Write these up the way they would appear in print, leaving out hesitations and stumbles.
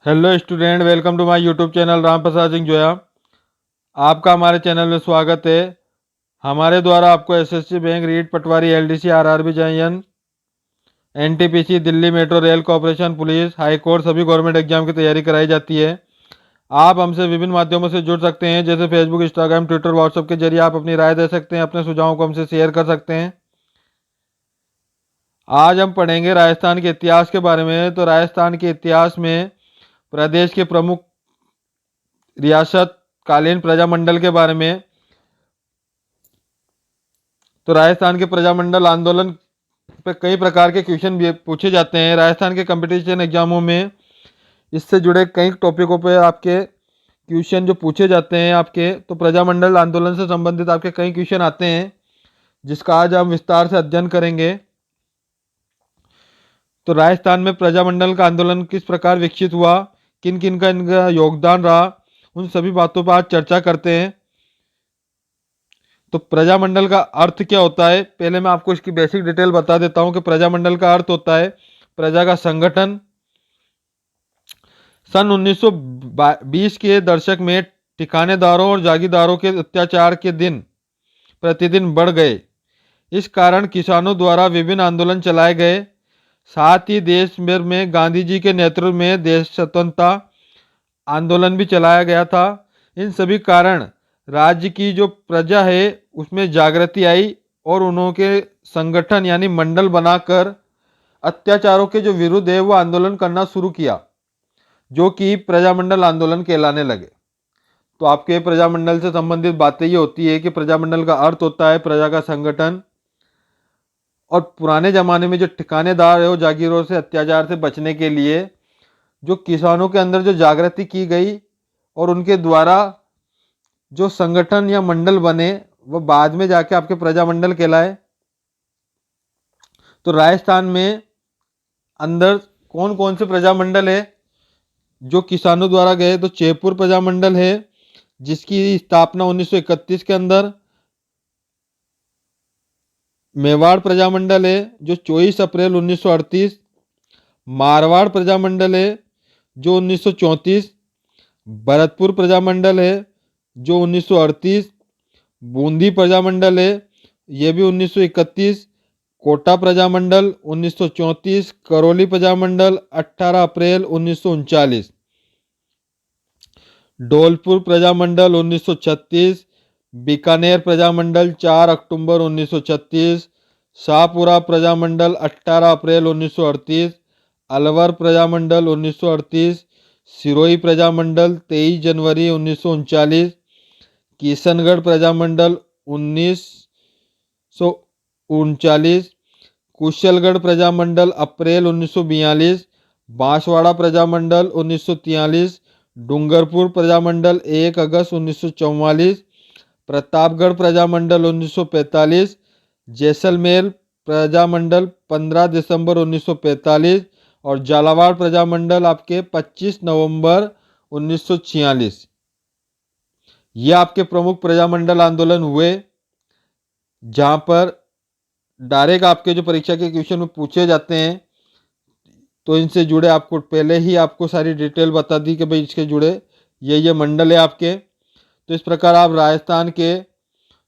Hello student, welcome to my YouTube channel Ram Prasad Singh Joya. आपका हमारे channel में स्वागत है। हमारे द्वारा आपको SSC bank, REET, patwari, LDC, RRB, JEN, NTPC, Delhi metro rail corporation, police, high court सभी गवर्नमेंट एग्जाम की तैयारी कराई जाती है। आप हमसे विभिन्न माध्यमों से जुड़ सकते हैं, जैसे फेसबुक, इंस्टाग्राम, ट्विटर, व्हाट्सएप के जरिए आप अपनी राय दे सकते हैं, अपने सुझावों को हमसे शेयर कर सकते हैं। आज हम पढ़ेंगे राजस्थान के इतिहास के बारे में। तो राजस्थान के इतिहास में प्रदेश के प्रमुख रियासत कालीन प्रजामंडल के बारे में। तो राजस्थान के प्रजामंडल आंदोलन पे कई प्रकार के क्वेश्चन भी पूछे जाते हैं। राजस्थान के कंपटीशन एग्जामों में इससे जुड़े कई टॉपिकों पे आपके क्वेश्चन जो पूछे जाते हैं आपके, तो प्रजामंडल आंदोलन से संबंधित आपके कई क्वेश्चन आते हैं, जिसका आज हम विस्तार से अध्ययन करेंगे। तो राजस्थान में प्रजामंडल का आंदोलन किस प्रकार विकसित हुआ, किन किन का इनका योगदान रहा, उन सभी बातों पर आज चर्चा करते हैं। तो प्रजामंडल का अर्थ क्या होता है, पहले मैं आपको इसकी बेसिक डिटेल बता देता हूं कि प्रजामंडल का अर्थ होता है प्रजा का संगठन। सन 1920 के दशक में ठिकानेदारों और जागीरदारों के अत्याचार के दिन प्रतिदिन बढ़ गए। इस कारण किसानों द्वारा विभिन्न आंदोलन चलाए गए। साथ ही देश भर में गांधी जी के नेतृत्व में देश स्वतंत्रता आंदोलन भी चलाया गया था। इन सभी कारण राज्य की जो प्रजा है उसमें जागृति आई और उन्होंने संगठन यानी मंडल बनाकर अत्याचारों के जो विरुद्ध है वो आंदोलन करना शुरू किया, जो कि प्रजामंडल आंदोलन कहलाने लगे। तो आपके प्रजामंडल से संबंधित बातें ये होती है कि प्रजामंडल का अर्थ होता है प्रजा का संगठन। और पुराने जमाने में जो ठिकानेदार है वो जागीरों से अत्याचार से बचने के लिए जो किसानों के अंदर जो जागृति की गई और उनके द्वारा जो संगठन या मंडल बने वो बाद में जाके आपके प्रजामंडल कहलाए। तो राजस्थान में अंदर कौन कौन से प्रजामंडल है जो किसानों द्वारा गए, तो जयपुर प्रजामंडल है जिसकी स्थापना 1931 के अंदर। मेवाड़ प्रजामंडल है जो 24 अप्रैल 1938। मारवाड़ प्रजामंडल है जो 1934। भरतपुर प्रजामंडल है जो 1938। बूंदी प्रजामंडल है ये भी 1931। कोटा प्रजामंडल 1934। करौली प्रजामंडल 18 अप्रैल 1939। धौलपुर प्रजामंडल 1936। बीकानेर प्रजामंडल 4 अक्टूबर 1936। शाहपुरा प्रजामंडल 18 अप्रैल 1938। अलवर प्रजामंडल 1938। सिरोही प्रजामंडल 23 जनवरी 1939। किशनगढ़ प्रजामंडल 1939। कुशलगढ़ प्रजामंडल अप्रैल 1942। बांसवाड़ा प्रजामंडल 1943। डूंगरपुर प्रजामंडल 1 अगस्त 1944। प्रतापगढ़ प्रजामंडल 1945। जैसलमेर प्रजामंडल 15 दिसंबर 1945। और झालावाड़ प्रजामंडल आपके 25 नवंबर 1946। ये आपके प्रमुख प्रजामंडल आंदोलन हुए, जहां पर डायरेक्ट आपके जो परीक्षा के क्वेश्चन में पूछे जाते हैं, तो इनसे जुड़े आपको पहले ही आपको सारी डिटेल बता दी कि भाई इसके जुड़े ये मंडल है आपके। तो इस प्रकार आप राजस्थान के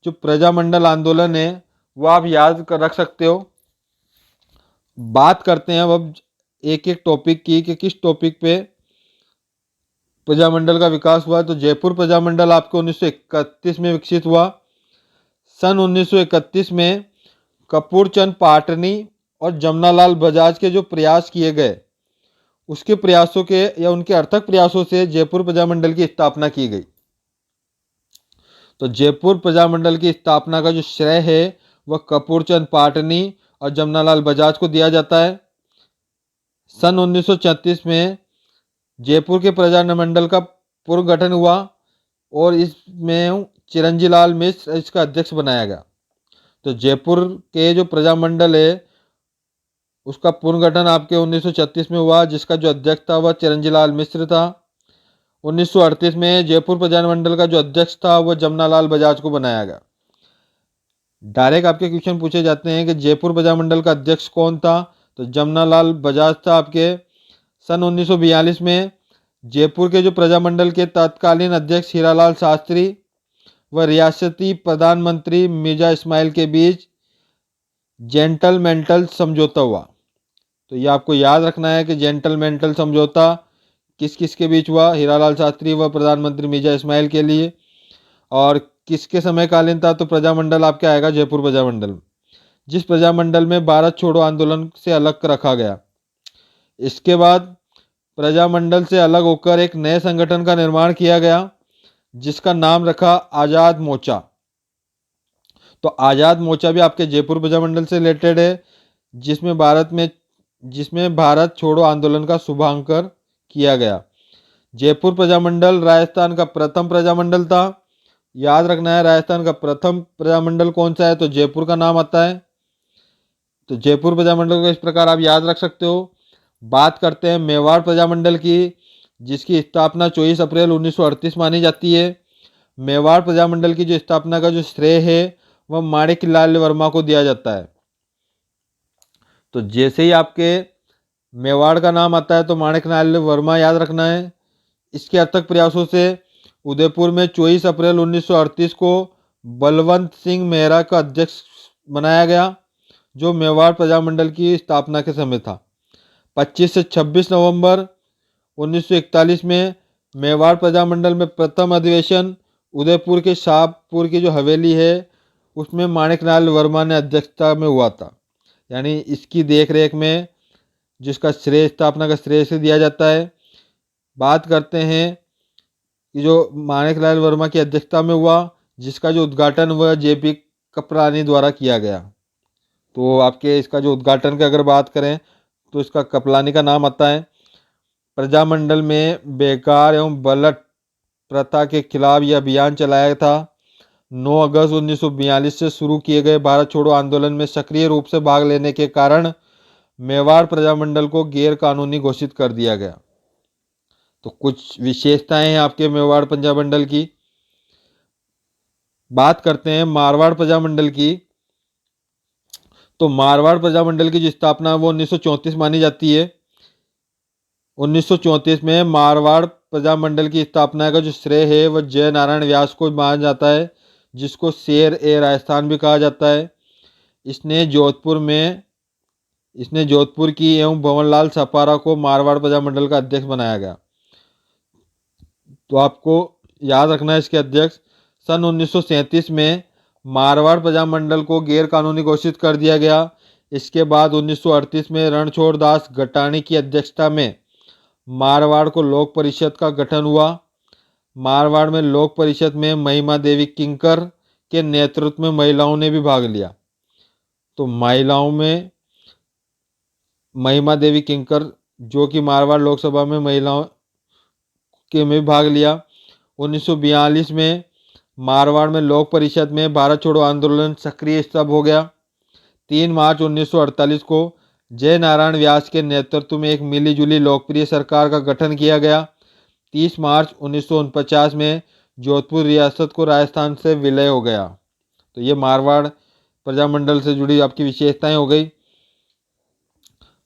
जो प्रजामंडल आंदोलन है वो आप याद कर रख सकते हो। बात करते हैं अब एक एक टॉपिक की कि किस टॉपिक पे प्रजामंडल का विकास हुआ। तो जयपुर प्रजामंडल आपको 1931 में विकसित हुआ। सन 1931 में कपूर चंद पाटनी और जमनालाल बजाज के जो प्रयास किए गए, उसके प्रयासों के या उनके अर्थक प्रयासों से जयपुर प्रजामंडल की स्थापना की गई। तो जयपुर प्रजामंडल की स्थापना का जो श्रेय है वह कपूर चंद पाटनी और जमनालाल बजाज को दिया जाता है। सन 1934 में जयपुर के प्रजामंडल का पुनर्गठन हुआ और इसमें चिरंजी लाल मिश्र इसका अध्यक्ष बनाया गया। तो जयपुर के जो प्रजामंडल है उसका पुनर्गठन आपके 1936 में हुआ, जिसका जो अध्यक्ष था वह चिरंजी लाल मिश्र था। 1938 में जयपुर प्रजामंडल का जो अध्यक्ष था वह जमनालाल बजाज को बनाया गया। डायरेक्ट आपके क्वेश्चन पूछे जाते हैं कि जयपुर प्रजामंडल का अध्यक्ष कौन था, तो जमनालाल बजाज था आपके। सन 1942 में जयपुर के जो प्रजामंडल के तत्कालीन अध्यक्ष हीरालाल शास्त्री व रियासती प्रधानमंत्री मिर्जा इस्माइल के बीच जेंटलमेंटल समझौता हुआ। तो ये आपको याद रखना है कि जेंटलमेंटल समझौता किस किस के बीच हुआ, हीरालाल शास्त्री व प्रधानमंत्री मिर्जा इस्माइल के लिए। और किसके समय कालीन था, तो प्रजामंडल आपके आएगा जयपुर प्रजामंडल, जिस प्रजामंडल में भारत छोड़ो आंदोलन से अलग रखा गया। इसके बाद प्रजामंडल से अलग होकर एक नए संगठन का निर्माण किया गया जिसका नाम रखा आज़ाद मोर्चा। तो आज़ाद मोर्चा भी आपके जयपुर प्रजामंडल से रिलेटेड है, जिसमें भारत छोड़ो आंदोलन का शुभारंभ किया गया। जयपुर प्रजामंडल राजस्थान का प्रथम प्रजामंडल था। याद रखना है, राजस्थान का प्रथम प्रजामंडल कौन सा है, तो जयपुर का नाम आता है। तो जयपुर प्रजामंडल को इस प्रकार आप याद रख सकते हो। बात करते हैं मेवाड़ प्रजामंडल की, जिसकी स्थापना 24 अप्रैल 1938 मानी जाती है। मेवाड़ प्रजामंडल की जो स्थापना का जो श्रेय है वह माणिक लाल वर्मा को दिया जाता है। तो जैसे ही आपके मेवाड़ का नाम आता है तो माणिक लाल वर्मा याद रखना है। इसके अथक प्रयासों से उदयपुर में 24 अप्रैल 1938 को बलवंत सिंह मेहरा का अध्यक्ष बनाया गया, जो मेवाड़ प्रजामंडल की स्थापना के समय था। 25 से 26 नवंबर 1941 में मेवाड़ प्रजामंडल में प्रथम अधिवेशन उदयपुर के शाहपुर की जो हवेली है उसमें माणिक लाल वर्मा ने अध्यक्षता में हुआ था। यानी इसकी देखरेख में जिसका श्रेय स्थापना का श्रेय से दिया जाता है। बात करते हैं कि जो माणिक लाल वर्मा की अध्यक्षता में हुआ, जिसका जो उद्घाटन वह जेपी कपरानी द्वारा किया गया। तो आपके इसका जो उद्घाटन की अगर बात करें तो इसका कपलानी का नाम आता है। प्रजामंडल में बेकार एवं बलट प्रथा के खिलाफ यह अभियान चलाया था। 9 अगस्त 1942 से शुरू किए गए भारत छोड़ो आंदोलन में सक्रिय रूप से भाग लेने के कारण मेवाड़ प्रजामंडल को गैर कानूनी घोषित कर दिया गया। तो कुछ विशेषताएं हैं आपके मेवाड़ प्रजामंडल की। बात करते हैं मारवाड़ प्रजामंडल की। तो मारवाड़ प्रजामंडल की जो स्थापना वो 1934 मानी जाती है। 1934 में मारवाड़ प्रजामंडल की स्थापना का जो श्रेय है वह जय नारायण व्यास को माना जाता है, जिसको शेर ए राजस्थान भी कहा जाता है। इसने जोधपुर की एवं भंवरलाल सपारा को मारवाड़ प्रजामंडल का अध्यक्ष बनाया गया। तो आपको याद रखना है इसके अध्यक्ष। सन 1937 में मारवाड़ प्रजामंडल को गैर कानूनी घोषित कर दिया गया। इसके बाद 1938 में रणछोड़ दास गटानी की अध्यक्षता में मारवाड़ को लोक परिषद का गठन हुआ। मारवाड़ में लोक परिषद में महिमा देवी किंकर के नेतृत्व में महिलाओं ने भी भाग लिया। तो महिलाओं में महिमा देवी किंकर जो कि मारवाड़ लोकसभा में महिलाओं के में भाग लिया। 1942 में मारवाड़ में लोक परिषद में भारत छोड़ो आंदोलन सक्रिय स्तब्ध हो गया। 3 मार्च 1948 को जय नारायण व्यास के नेतृत्व में एक मिलीजुली लोकप्रिय सरकार का गठन किया गया। 30 मार्च 1949 में जोधपुर रियासत को राजस्थान से विलय हो गया। तो ये मारवाड़ प्रजामंडल से जुड़ी आपकी विशेषताएं हो गई।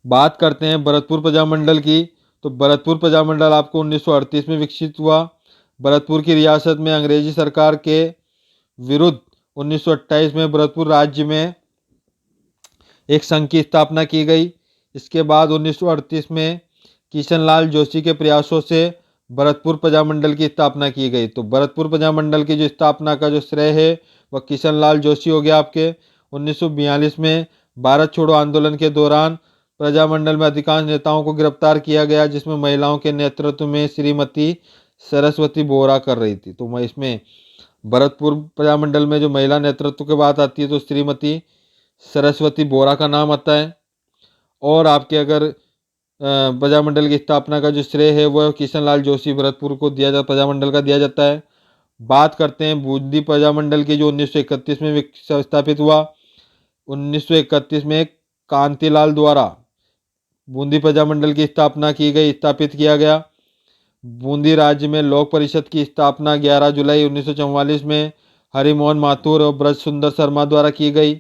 बात करते हैं भरतपुर प्रजामंडल की। तो भरतपुर प्रजामंडल आपको 1938 में विकसित हुआ। भरतपुर की रियासत में अंग्रेजी सरकार के विरुद्ध 1928 में भरतपुर राज्य में एक संघ की स्थापना की गई। इसके बाद 1938 में किशनलाल जोशी के प्रयासों से भरतपुर प्रजामंडल की स्थापना की गई। तो भरतपुर प्रजामंडल की जो स्थापना का जो श्रेय है वह किशनलाल जोशी हो गया आपके। 1942 में भारत छोड़ो आंदोलन के दौरान प्रजामंडल में अधिकांश नेताओं को गिरफ्तार किया गया, जिसमें महिलाओं के नेतृत्व में श्रीमती सरस्वती बोरा कर रही थी। तो मैं इसमें भरतपुर प्रजामंडल में जो महिला नेतृत्व की बात आती है तो श्रीमती सरस्वती बोरा का नाम आता है। और आपके अगर प्रजामंडल की स्थापना का जो श्रेय है वह किशनलाल जोशी भरतपुर को प्रजामंडल का दिया जाता है। बात करते हैं बूंदी प्रजामंडल की, जो 1931 में स्थापित हुआ। 1931 में कांतिलाल द्वारा बूंदी प्रजामंडल की स्थापित किया गया। बूंदी राज्य में लोक परिषद की स्थापना 11 जुलाई 1944 में हरिमोहन माथुर और ब्रज सुंदर शर्मा द्वारा की गई।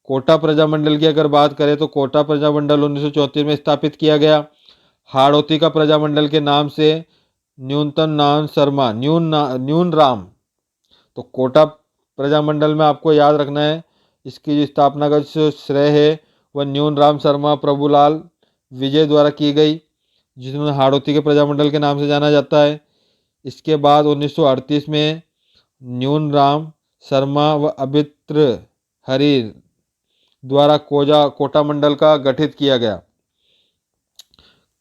कोटा प्रजामंडल की अगर बात करें तो कोटा प्रजामंडल 1934 में स्थापित किया गया। हाड़ौती का प्रजामंडल के नाम से न्यूनतम नारायण शर्मा न्यून राम। तो कोटा प्रजामंडल में आपको याद रखना है, इसकी जो स्थापना का जो श्रेय है वह न्यून राम शर्मा प्रभुलाल विजय द्वारा की गई, जिन्होंने हाड़ौती के प्रजामंडल के नाम से जाना जाता है। इसके बाद 1938 में न्यून राम शर्मा व अभित्र हरि द्वारा कोटा मंडल का गठित किया गया।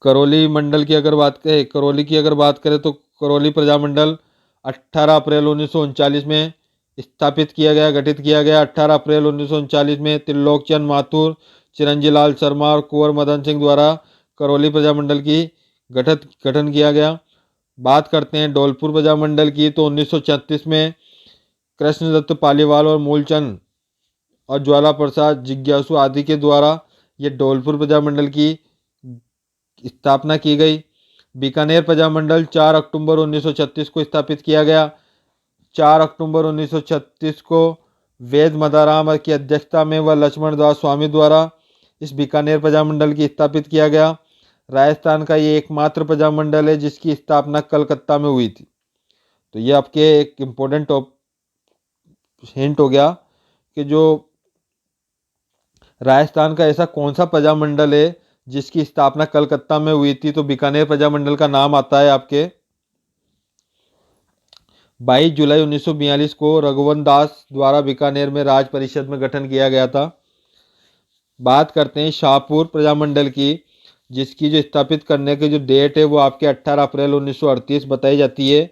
करौली मंडल की अगर बात करें, करौली की अगर बात करें तो करौली प्रजामंडल 18 अप्रैल 1939 में स्थापित किया गया, गठित किया गया। 18 अप्रैल 1939 में त्रिलोकचंद माथुर, चिरंजी लाल शर्मा और कुंवर मदन सिंह द्वारा करौली प्रजामंडल की गठन किया गया। बात करते हैं धौलपुर प्रजामंडल की, तो 1936 में कृष्णदत्त पालीवाल और मूलचंद और ज्वाला प्रसाद जिज्ञासु आदि के द्वारा ये धौलपुर प्रजामंडल की स्थापना की गई। बीकानेर प्रजामंडल 4 अक्टूबर 1936 को स्थापित किया गया। 4 अक्टूबर 1936 को वेद मदाराम की अध्यक्षता में व लक्ष्मण दास स्वामी द्वारा इस बीकानेर प्रजामंडल की स्थापित किया गया। राजस्थान का ये एकमात्र प्रजामंडल है जिसकी स्थापना कलकत्ता में हुई थी। तो ये आपके एक इम्पोर्टेंट हिंट हो गया कि जो राजस्थान का ऐसा कौन सा प्रजामंडल है जिसकी स्थापना कलकत्ता में हुई थी, तो बीकानेर प्रजामंडल का नाम आता है आपके। 22 जुलाई 1942 को रघुवंश दास द्वारा बीकानेर में राज परिषद में गठन किया गया था। बात करते हैं शाहपुर प्रजामंडल की, जिसकी जो स्थापित करने की जो डेट है वो आपके 18 अप्रैल 1938 बताई जाती है,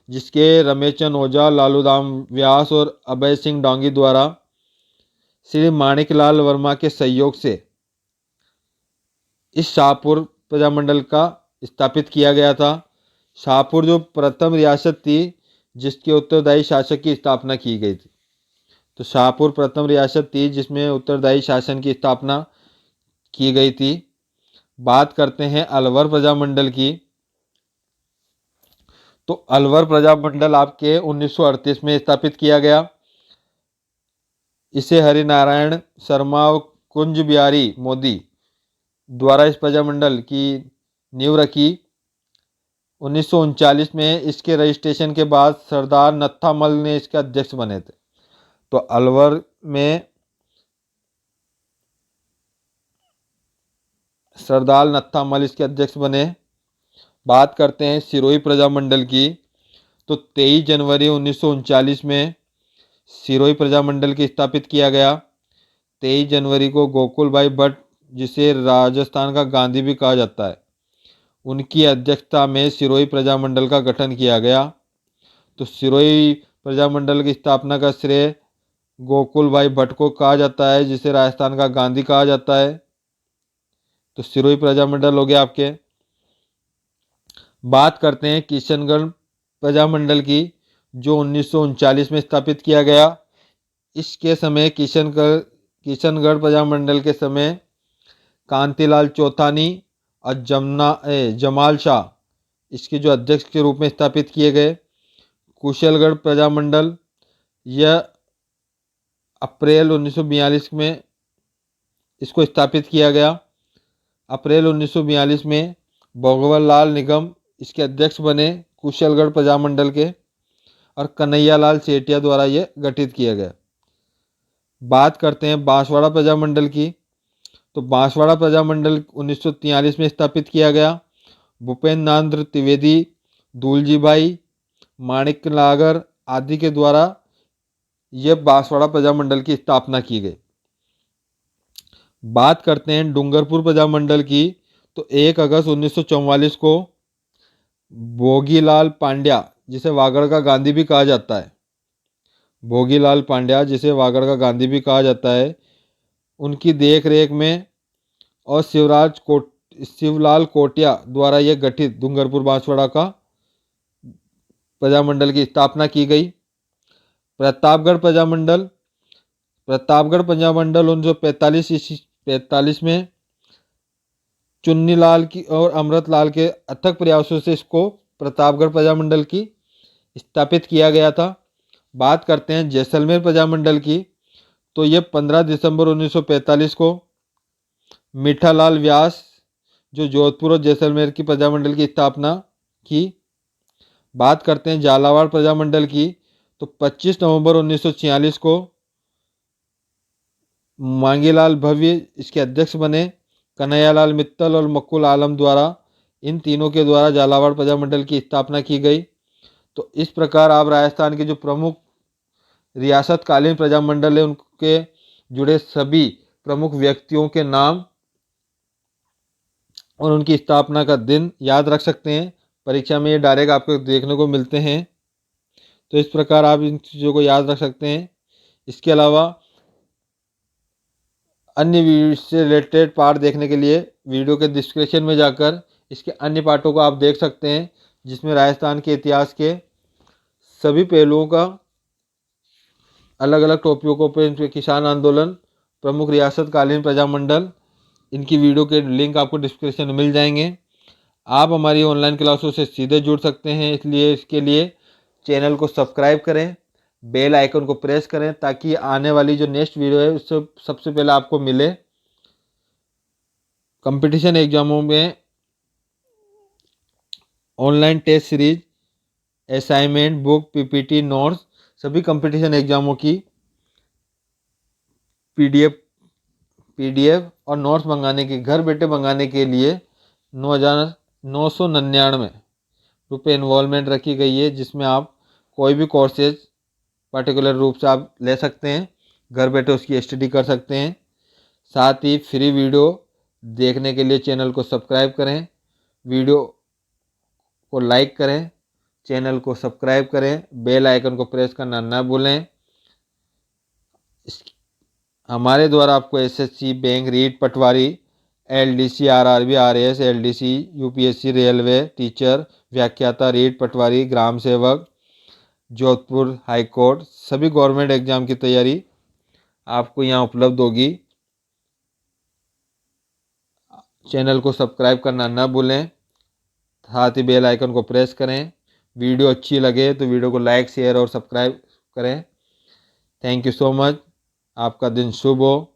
जिसके रमेशचंद ओझा, लालूदाम व्यास और अभय सिंह डोंगी द्वारा श्री माणिकलाल वर्मा के सहयोग से इस शाहपुर प्रजामंडल का स्थापित किया गया था। शाहपुर जो प्रथम रियासत थी जिसके उत्तरदायी शासक की स्थापना की गई थी। तो शाहपुर प्रथम रियासत थी जिसमें उत्तरदायी शासन की स्थापना की गई थी। बात करते हैं अलवर प्रजामंडल की, तो अलवर प्रजामंडल आपके 1938 में स्थापित किया गया। इसे हरिनारायण शर्मा और कुंज बिहारी मोदी द्वारा इस प्रजामंडल की नींव रखी। 1939 में इसके रजिस्ट्रेशन के बाद सरदार नत्थामल ने इसके अध्यक्ष बने थे। तो अलवर में सरदार नत्थामल इसके अध्यक्ष बने। बात करते हैं सिरोही प्रजामंडल की, तो 23 जनवरी 1939 में सिरोही प्रजामंडल की स्थापित किया गया। 23 जनवरी को गोकुल भाई भट्ट, जिसे राजस्थान का गांधी भी कहा जाता है, उनकी अध्यक्षता में सिरोही प्रजामंडल का गठन किया गया। तो सिरोही प्रजामंडल की स्थापना का श्रेय गोकुल भाई भट्ट को कहा जाता है, जिसे राजस्थान का गांधी कहा जाता है। तो सिरोही प्रजामंडल हो गया आपके। बात करते हैं किशनगढ़ प्रजामंडल की, जो 1939 में स्थापित किया गया। इसके समय किशनगढ़ प्रजामंडल के समय कांतिलाल चौथानी और जमाल शाह इसके जो अध्यक्ष के रूप में स्थापित किए गए। कुशलगढ़ प्रजामंडल यह अप्रैल 1942 में इसको स्थापित किया गया। अप्रैल 1942 में भगवत लाल निगम इसके अध्यक्ष बने कुशलगढ़ प्रजामंडल के, और कन्हैया लाल सेठिया द्वारा यह गठित किया गया। बात करते हैं बांसवाड़ा प्रजामंडल की, तो बांसवाड़ा प्रजामंडल 1943 में स्थापित किया गया। भूपेंद्र नाथ त्रिवेदी, दूलजी भाई, माणिक लागर आदि के द्वारा यह बांसवाड़ा प्रजामंडल की स्थापना की गई। बात करते हैं डूंगरपुर प्रजामंडल की, तो 1 अगस्त 1944 को भोगीलाल पांड्या, जिसे वागड़ का गांधी भी कहा जाता है, भोगीलाल पांड्या जिसे वागड़ का गांधी भी कहा जाता है, उनकी देख रेख में और शिवलाल कोटिया द्वारा यह गठित डूंगरपुर बांसवाड़ा का प्रजामंडल की स्थापना की गई। प्रतापगढ़ प्रजामंडल 1945 में चुन्नीलाल की और अमृतलाल के अथक प्रयासों से इसको प्रतापगढ़ प्रजामंडल की स्थापित किया गया था। बात करते हैं जैसलमेर प्रजामंडल की, तो यह 15 दिसंबर 1945 को मीठालाल व्यास जो जोधपुर और जैसलमेर की प्रजामंडल की स्थापना की। बात करते हैं झालावाड़ प्रजामंडल की, तो 25 नवंबर 1946 को मांगीलाल भव्य इसके अध्यक्ष बने। कन्हैयालाल मित्तल और मक्कुल आलम द्वारा, इन तीनों के द्वारा झालावाड़ प्रजामंडल की स्थापना की गई। तो इस प्रकार आप राजस्थान के जो प्रमुख रियासतकालीन प्रजामंडल है उनके जुड़े सभी प्रमुख व्यक्तियों के नाम और उनकी स्थापना का दिन याद रख सकते हैं। परीक्षा में ये डायरेक्ट आपको देखने को मिलते हैं, तो इस प्रकार आप इन चीज़ों को याद रख सकते हैं। इसके अलावा अन्य से रिलेटेड पार्ट देखने के लिए वीडियो के डिस्क्रिप्शन में जाकर इसके अन्य पार्टों को आप देख सकते हैं, जिसमें राजस्थान के इतिहास के सभी पहलुओं का अलग अलग टॉपिकों पर, किसान आंदोलन, प्रमुख रियासतकालीन प्रजामंडल, इनकी वीडियो के लिंक आपको डिस्क्रिप्शन में मिल जाएंगे। आप हमारी ऑनलाइन क्लासों से सीधे जुड़ सकते हैं, इसलिए इसके लिए चैनल को सब्सक्राइब करें, बेल आइकन को प्रेस करें, ताकि आने वाली जो नेक्स्ट वीडियो है उससे सबसे पहले आपको मिले। कंपटीशन एग्जामों में online test series, assignment book, PPT, notes, सभी कंपटीशन एग्जामों की पीडीएफ और नोट्स मंगाने के, घर बैठे मंगाने के लिए 9,999 रुपये इन्वॉल्वमेंट रखी गई है, जिसमें आप कोई भी कोर्सेज पर्टिकुलर रूप से आप ले सकते हैं, घर बैठे उसकी स्टडी कर सकते हैं। साथ ही फ्री वीडियो देखने के लिए चैनल को सब्सक्राइब करें, वीडियो को लाइक करें, चैनल को सब्सक्राइब करें, बेल आइकन को प्रेस करना ना भूलें। हमारे द्वारा आपको SSC, bank, REET, patwari, LDC, RRB, RAS, LDC, UPSC, railway, teacher, व्याख्याता, रीट, पटवारी, ग्राम सेवक, जोधपुर हाई कोर्ट, सभी गवर्नमेंट एग्जाम की तैयारी आपको यहाँ उपलब्ध होगी। चैनल को सब्सक्राइब करना ना भूलें, साथ ही बेल आइकन को प्रेस करें। वीडियो अच्छी लगे तो वीडियो को लाइक, शेयर और सब्सक्राइब करें। Thank you so much. आपका दिन शुभ हो।